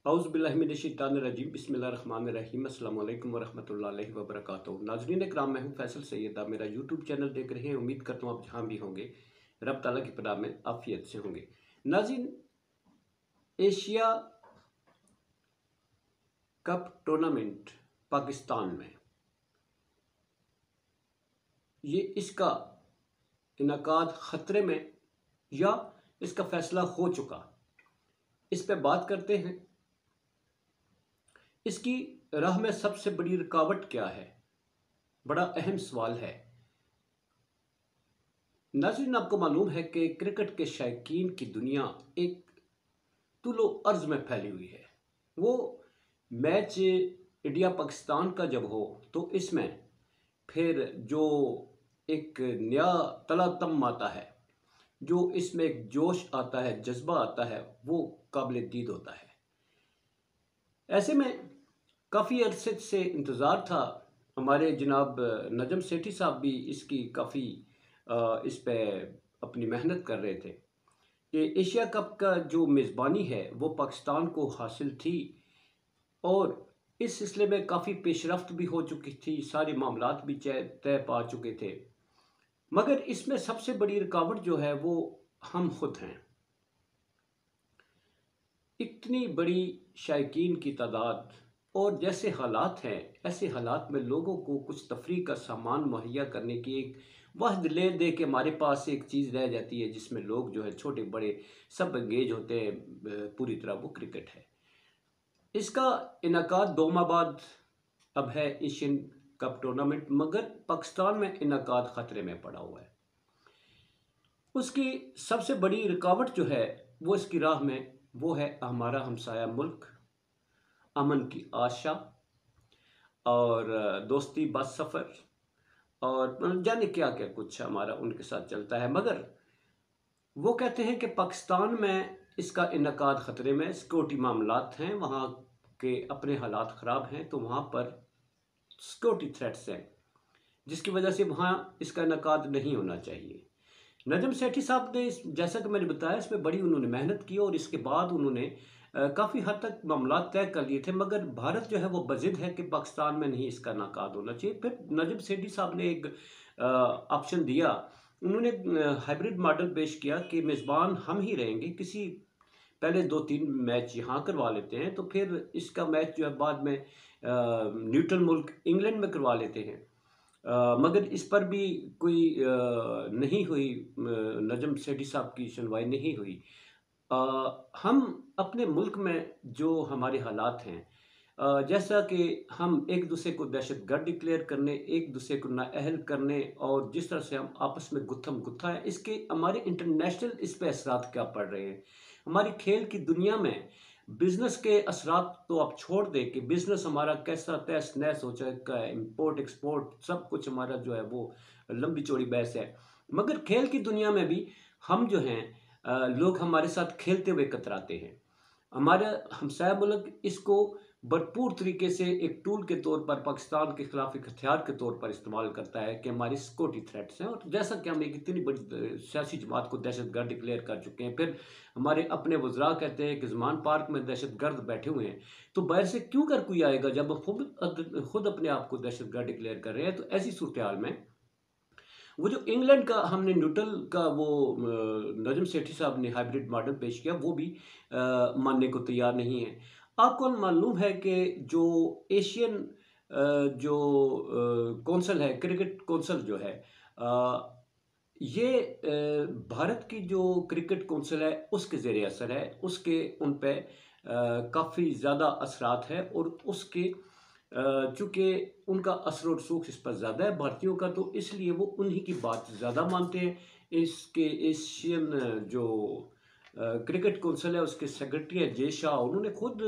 औज़ुबिल्लाहिमिनश्शैतानिर्रजीम बिस्मिल्लाहिर्रहमानिर्रहीम अस्सलामु अलैकुम वरहमतुल्लाहि वबरकातुहू। नाज़रीन इकराम, मैं हूँ फैसल सैयद। आप मेरा यूट्यूब चैनल देख रहे हैं। उम्मीद करता हूँ आप जहाँ भी होंगे रब ताला की पनाह में आफियत से होंगे। नाज़रीन, एशिया कप टूर्नामेंट पाकिस्तान में इसका इनकाद ख़तरे में या इसका फ़ैसला हो चुका, इस पे बात करते हैं। इसकी राह में सबसे बड़ी रुकावट क्या है, बड़ा अहम सवाल है। नाज़रीन, आपको मालूम है कि क्रिकेट के शौकीन की दुनिया एक तुलो अर्ज में फैली हुई है। वो मैच इंडिया पाकिस्तान का जब हो तो इसमें फिर जो एक नया तलातम आता है, जो इसमें एक जोश आता है, जज्बा आता है, वो काबिल दीद होता है। ऐसे में काफ़ी अरसे से इंतज़ार था। हमारे जनाब नजम सेठी साहब भी इसकी काफ़ी इस पे अपनी मेहनत कर रहे थे कि एशिया कप का जो मेज़बानी है वो पाकिस्तान को हासिल थी और इस सिलसिले में काफ़ी पेशरफ्त भी हो चुकी थी, सारे मामलात भी तय पा चुके थे। मगर इसमें सबसे बड़ी रुकावट जो है वो हम खुद हैं। इतनी बड़ी शायकीन की तादाद और जैसे हालात हैं, ऐसे हालात में लोगों को कुछ तफरीह का सामान मुहैया करने की एक वहद ले दे के हमारे पास एक चीज़ रह जाती है जिसमें लोग जो है छोटे बड़े सब एंगेज होते हैं पूरी तरह, वो क्रिकेट है। इसका इनकाद 2 माह बाद अब है एशियन कप टूर्नामेंट, मगर पाकिस्तान में इनकाद ख़तरे में पड़ा हुआ है। उसकी सबसे बड़ी रुकावट जो है वो इसकी राह में वो है हमारा हमसाया मुल्क, अमन की आशा और दोस्ती बस सफ़र और जाने क्या क्या कुछ हमारा उनके साथ चलता है। मगर वो कहते हैं कि पाकिस्तान में इसका इनकाद ख़तरे में, सिक्योरिटी मामलात हैं, वहाँ के अपने हालात ख़राब हैं, तो वहाँ पर सिक्योरिटी थ्रेट्स हैं जिसकी वजह से वहाँ इसका इनकाद नहीं होना चाहिए। नजम सेठी साहब ने जैसा कि मैंने बताया, इसमें बड़ी उन्होंने मेहनत की और इसके बाद उन्होंने काफ़ी हद तक मामला तय कर लिए थे। मगर भारत जो है वो बजिद है कि पाकिस्तान में नहीं इसका इनकाद होना चाहिए। फिर नजम सेठी साहब ने एक ऑप्शन दिया। उन्होंने हाइब्रिड मॉडल पेश किया कि मेज़बान हम ही रहेंगे, किसी पहले 2-3 मैच यहाँ करवा लेते हैं, तो फिर इसका मैच जो है बाद में न्यूट्रल मुल्क इंग्लैंड में करवा लेते हैं। मगर इस पर भी कोई नहीं हुई, नजम सेठी साहब की सुनवाई नहीं हुई। हम अपने मुल्क में जो हमारे हालात हैं, जैसा कि हम एक दूसरे को दहशतगर्द डिक्लेयर करने, एक दूसरे को नाअहल करने और जिस तरह से हम आपस में गुत्थम गुत्था है, इसके हमारे इंटरनेशनल इस पे असरात क्या पड़ रहे हैं। हमारी खेल की दुनिया में बिजनेस के असरात तो आप छोड़ दें कि बिजनेस हमारा कैसा तहस नहस हो चुका है, इम्पोर्ट एक्सपोर्ट सब कुछ हमारा जो है वो लंबी चौड़ी बहस है। मगर खेल की दुनिया में भी हम जो हैं लोग हमारे साथ खेलते हुए कतराते हैं। हमारा हमसाया मुल्क इसको भरपूर तरीके से एक टूल के तौर पर पाकिस्तान के खिलाफ एक हथियार के तौर पर इस्तेमाल करता है कि हमारी सिक्योरिटी थ्रेट्स हैं। और जैसा कि हम एक इतनी बड़ी सियासी जमात को दहशतगर्द डिक्लेयर कर चुके हैं, फिर हमारे अपने वज़रा कहते हैं कि ज़मान पार्क में दहशतगर्द बैठे हुए हैं, तो बाहर से क्यों कर कोई आएगा जब हम खुद अपने आप को दहशतगर्द डिक्लेयर कर रहे हैं। तो ऐसी सूरत हाल में वो जो इंग्लैंड का हमने न्यूट्रल का वो नजम सेठी साहब ने हाइब्रिड मॉडल पेश किया, वो भी मानने को तैयार नहीं है। आपको मालूम है कि जो एशियन जो कौंसल है, क्रिकेट कौंसल जो है, ये भारत की जो क्रिकेट कौंसल है उसके ज़ेरे असर है, उसके उन पे काफ़ी ज़्यादा असरात है और उसके चूँकि उनका असर और रसूख इस पर ज़्यादा है भारतीयों का, तो इसलिए वो उन्हीं की बात ज़्यादा मानते हैं। इसके एशियन जो क्रिकेट कौंसिल है उसके सेक्रेटरी है जे शाह, उन्होंने खुद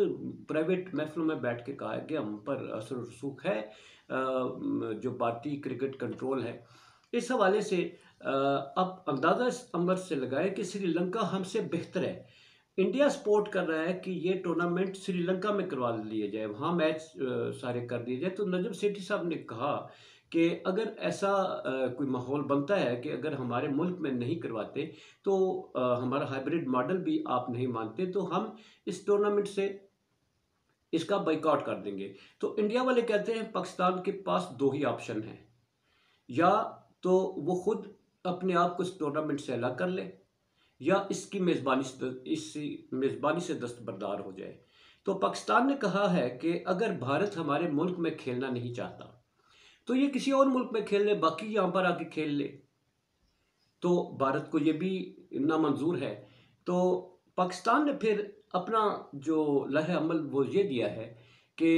प्राइवेट महफिलों में बैठ के कहा है कि हम पर असर और रसूख है, जो भारतीय क्रिकेट कंट्रोल है। इस हवाले से आप अंदाज़ा इस अमर से लगाएं कि श्रीलंका हमसे बेहतर है। इंडिया सपोर्ट कर रहा है कि ये टूर्नामेंट श्रीलंका में करवा लिए जाए, वहाँ मैच सारे कर दिए जाए। तो नजम सेठी साहब ने कहा कि अगर ऐसा कोई माहौल बनता है कि अगर हमारे मुल्क में नहीं करवाते तो हमारा हाइब्रिड मॉडल भी आप नहीं मानते, तो हम इस टूर्नामेंट से इसका बाइकआउट कर देंगे। तो इंडिया वाले कहते हैं पाकिस्तान के पास दो ही ऑप्शन हैं, या तो वो खुद अपने आप को इस टूर्नामेंट से अलग कर ले, या इसकी मेज़बानी से दस्तबरदार हो जाए। तो पाकिस्तान ने कहा है कि अगर भारत हमारे मुल्क में खेलना नहीं चाहता तो ये किसी और मुल्क में खेल ले, बाकी यहाँ पर आके खेल ले। तो भारत को ये भी नामंजूर है। तो पाकिस्तान ने फिर अपना जो लहे अमल वो ये दिया है कि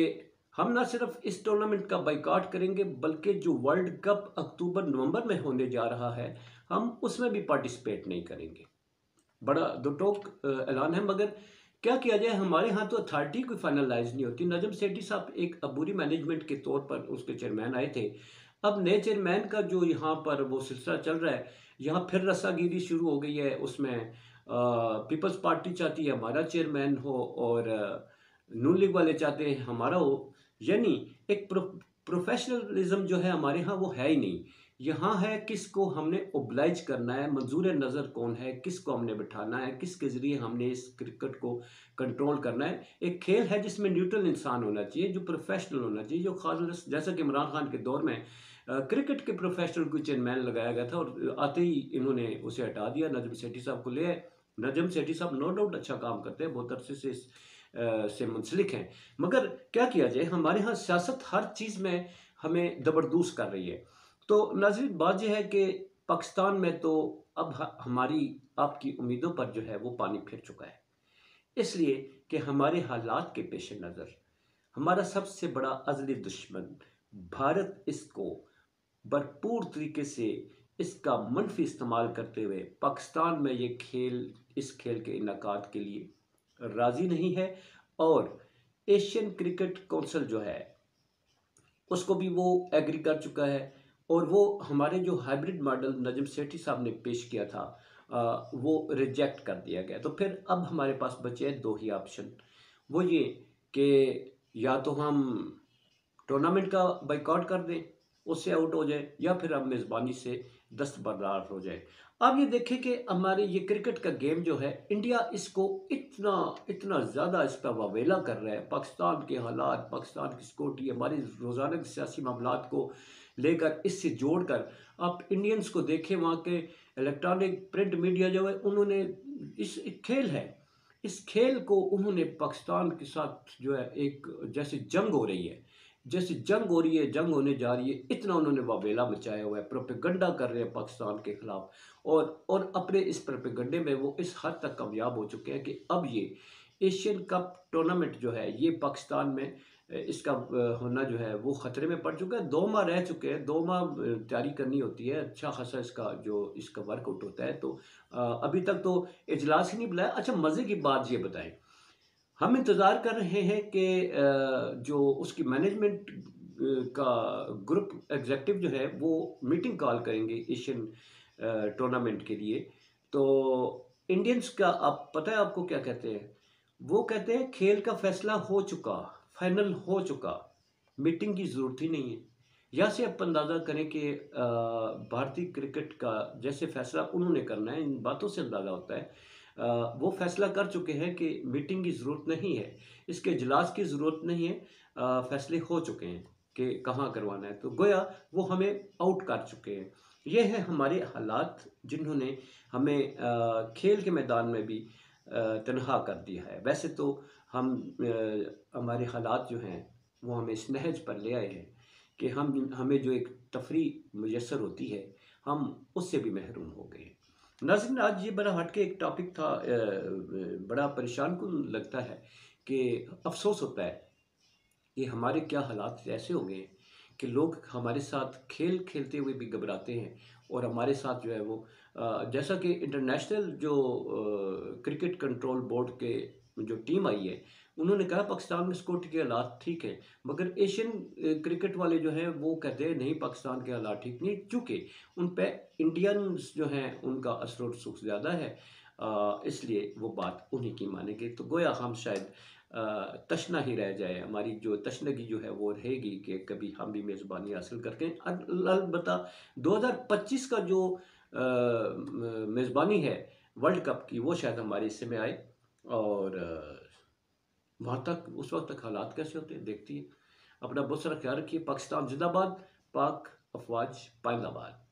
हम ना सिर्फ इस टूर्नामेंट का बाइकआउट करेंगे, बल्कि जो वर्ल्ड कप अक्टूबर नवंबर में होने जा रहा है हम उसमें भी पार्टिसिपेट नहीं करेंगे। बड़ा दो टोक ऐलान है, मगर क्या किया जाए, हमारे यहाँ तो अथॉरिटी कोई फाइनलाइज नहीं होती। नजम सेठी साहब एक अबूरी मैनेजमेंट के तौर पर उसके चेयरमैन आए थे। अब नए चेयरमैन का जो यहाँ पर वो सिलसिला चल रहा है, यहाँ फिर रस्सागिरी शुरू हो गई है। उसमें पीपल्स पार्टी चाहती है हमारा चेयरमैन हो, और नून लीग वाले चाहते हैं हमारा हो। यानी एक प्रोफेशनलिज्म जो है हमारे यहाँ वो है ही नहीं। यहाँ है किसको हमने ओब्लाइज करना है, मंजूर नज़र कौन है, किसको हमने बिठाना है, किसके ज़रिए हमने इस क्रिकेट को कंट्रोल करना है। एक खेल है जिसमें न्यूट्रल इंसान होना चाहिए, जो प्रोफेशनल होना चाहिए, जो खास जैसा कि इमरान खान के दौर में क्रिकेट के प्रोफेशनल को चेयरमैन लगाया गया था, और आते ही इन्होंने उसे हटा दिया, नजम सेठी साहब को ले आए। नजम सेठी साहब नो डाउट अच्छा काम करते हैं, बहुत अरसे से मुंसलिक हैं, मगर क्या किया जाए, हमारे यहाँ सियासत हर चीज़ में हमें जबरदूस कर रही है। तो नाज़रीन, बात यह है कि पाकिस्तान में तो अब हमारी आपकी उम्मीदों पर जो है वो पानी फिर चुका है, इसलिए कि हमारे हालात के पेश नज़र हमारा सबसे बड़ा अज़ली दुश्मन भारत इसको भरपूर तरीके से इसका मनफी इस्तेमाल करते हुए पाकिस्तान में इस खेल के इनकाद के लिए राज़ी नहीं है। और एशियन क्रिकेट काउंसिल जो है उसको भी वो एग्री कर चुका है, और वो हमारे जो हाइब्रिड मॉडल नजम सेठी साहब ने पेश किया था वो रिजेक्ट कर दिया गया। तो फिर अब हमारे पास बचे हैं दो ही ऑप्शन, वो ये कि या तो हम टूर्नामेंट का बाइकआउट कर दें, उससे आउट हो जाए, या फिर हम मेज़बानी से दस्तबरदार हो जाए। अब ये देखें कि हमारे ये क्रिकेट का गेम जो है, इंडिया इसको इतना इतना ज़्यादा इस पर वावेला कर रहा है। पाकिस्तान के हालात, पाकिस्तान की सिक्योरिटी, हमारे रोज़ाना के सियासी मामलात को लेकर इससे जोड़कर आप इंडियंस को देखें, वहाँ के इलेक्ट्रॉनिक प्रिंट मीडिया जो है उन्होंने एक खेल है, इस खेल को उन्होंने पाकिस्तान के साथ जो है एक जैसे जंग हो रही है, जैसे जंग हो रही है, जंग होने जा रही है, इतना उन्होंने वावेला मचाया हुआ है, प्रोपेगंडा कर रहे हैं पाकिस्तान के खिलाफ। और अपने इस प्रोपेगंडे में वो इस हद तक कामयाब हो चुके हैं कि अब ये एशियन कप टूर्नामेंट जो है ये पाकिस्तान में इसका होना जो है वो ख़तरे में पड़ चुका है। 2 माह रह चुके हैं, 2 माह तैयारी करनी होती है, अच्छा खासा इसका वर्कआउट होता है। तो अभी तक तो इजलास ही नहीं बुलाया। अच्छा, मज़े की बात ये बताएं, हम इंतज़ार कर रहे हैं कि जो उसकी मैनेजमेंट का ग्रुप एग्जेक्टिव जो है वो मीटिंग कॉल करेंगे एशियन टूर्नामेंट के लिए। तो इंडियंस का आप पता है आपको क्या कहते हैं, वो कहते हैं खेल का फैसला हो चुका, फाइनल हो चुका, मीटिंग की ज़रूरत ही नहीं है। यहाँ से आप अंदाज़ा करें कि भारतीय क्रिकेट का जैसे फैसला उन्होंने करना है, इन बातों से अंदाज़ा होता है वो फैसला कर चुके हैं कि मीटिंग की ज़रूरत नहीं है, इसके इजलास की ज़रूरत नहीं है, फैसले हो चुके हैं कि कहाँ करवाना है। तो गोया वो हमें आउट कर चुके हैं। ये है हमारे हालात जिन्होंने हमें खेल के मैदान में भी तनहा कर दिया है। वैसे तो हम हमारे हालात जो हैं वो हमें इस नहज पर ले आए हैं कि हमें जो एक तफरी मुयस्सर होती है हम उससे भी महरूम हो गए। नाज़रीन, आज ये बड़ा हटके एक टॉपिक था, बड़ा परेशान कुन लगता है कि अफसोस होता है कि हमारे क्या हालात ऐसे हो गए हैं कि लोग हमारे साथ खेल खेलते हुए भी घबराते हैं, और हमारे साथ जो है वो जैसा कि इंटरनेशनल जो क्रिकेट कंट्रोल बोर्ड के जो टीम आई है उन्होंने कहा पाकिस्तान में सिक्योरिटी के हालात ठीक है, मगर एशियन क्रिकेट वाले जो हैं वो कहते हैं नहीं, पाकिस्तान के हालात ठीक नहीं, चूँकि उन पे इंडियंस जो हैं उनका असर और सुख ज़्यादा है, इसलिए वो बात उन्हीं की मानेंगे। तो गोया हम शायद तशना ही रह जाए, हमारी जो तशनगी जो है वो रहेगी कि कभी हम भी मेज़बानी हासिल करके। अलबत्ता 2025 का जो मेज़बानी है वर्ल्ड कप की वो शायद हमारे हिस्से में आए, और वहाँ तक उस वक्त तक हालात कैसे होते हैं देखती है। अपना बहुत सारा ख्याल रखिए। पाकिस्तान जिंदाबाद, पाक अफवाज पाइंदाबाद।